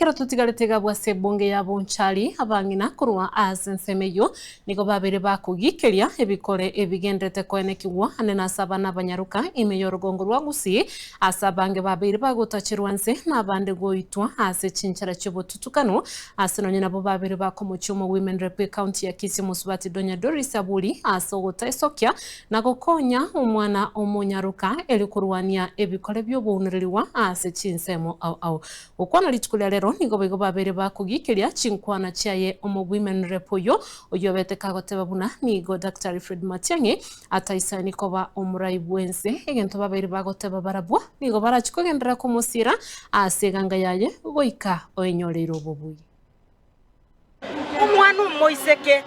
Kero tutigaretega bwase bonge ya bonchari abangina kurwa asensemeyo niko babere bakugikiria ebikore ebigendete kwenekiwa anena sabana banyaruka imeyo rugongo rwa gusi asabange babere bagotachirwanse nabande goitwa ase chinchara chibotutukano asenonye nabo babere bakomuchumo women rep county ya Kisii Musubati Donya Doris Abuli asogota esokya nagokonya umwana omunyaruka elikurwania ebikore by'obuniririwa ase chinsemo au ukwana litukulia lero nigo bigo babere bakugikiria chinkwana chaye omo women rep oyo beteka goteba buna nigo Dr. Fred Matiang'i ataisani koba omuraibwense egento babere bagoteba barabwa nigo barachikogendera kumusira aseganga yaye goika oenyorero bobuyi umwana umoiseke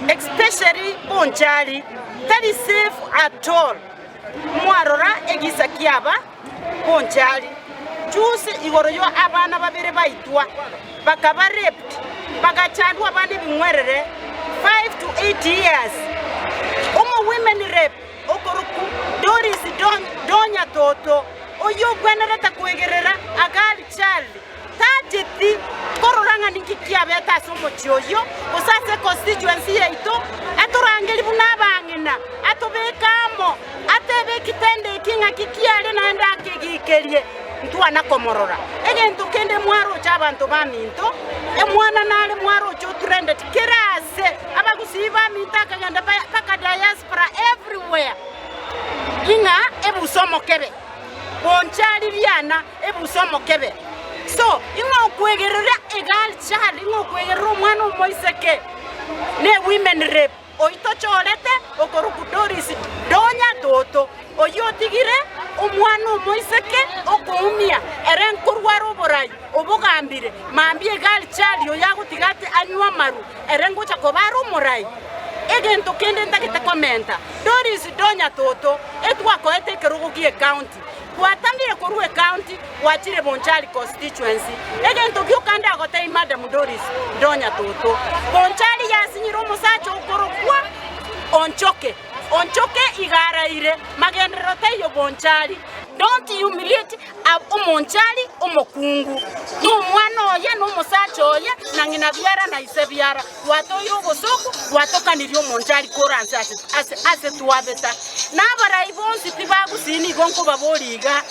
especially bonchari that is safe at all mwarora egisa kiaba bonchari jusi igoroyo abana babere baitwa bakaba raped bagachandwa abandi bimwerere 5 to 8 years women rep okoruku Doris Donya Toto oyo gwenereta kwegerera agali Charlie tajeti kororanga nikikia beta somo choyo osase constituency yeito aturangeli bunabangina atobekamo atebe kitende kinga kikiale naenda kigikerie ntwana komorora egento kende mwaro chabantu baminto emwana nale mwaro cho trended kirase abagusiba mitaka ganda paka diaspora everywhere inga ebusomo kebe bonchali byana ebusomo kebe so inga okwegerera egal child inga okwegerera omwana omoiseke ne women rep oito cholete okoruku Doris Donya Toto oyotigire omwana omoiseke okoumia erenkurwaro borai obogambire mambie gal child yo yagutigate anywa maru erengocha kobaro morai egento kende ndakete komenta Doris Donya Toto etwako etekerugukie county kwatangire koruwe county wachire bonchari constituency egento kyokanda agotei madam Doris Donya Toto bonchari yasinyiro musacho ukorokwa onchoke igaraire magendero teyo bonchari don't humiliate omonchari omokungu n'umwana oye n'umusacho oye nangina byara na isebyara watoyo gosoko watokanirio monchari koranse ase tuabeta nabarayi bonsi tibagusini gonko baboriga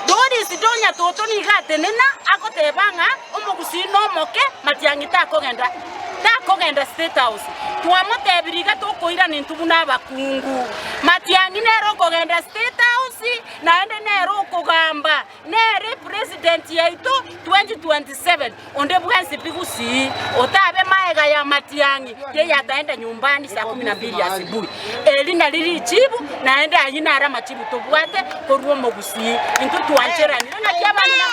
Doris Donya Toto nigatenena agotebanga omogusino omoke Matiang'i takogenda State House twamotebiriga tokoira nintubu n'abakungu Matiang'i nero kogenda State House naende nero kugamba nere president yaito 2027 onde bwansi bigusi otabe maega ya Matiang'i ye yataenda nyumbani saa 12 asubuhi elina lili chibu naende ayina ara machibu tobwate koruo mogusi intu twancherani na kyabana na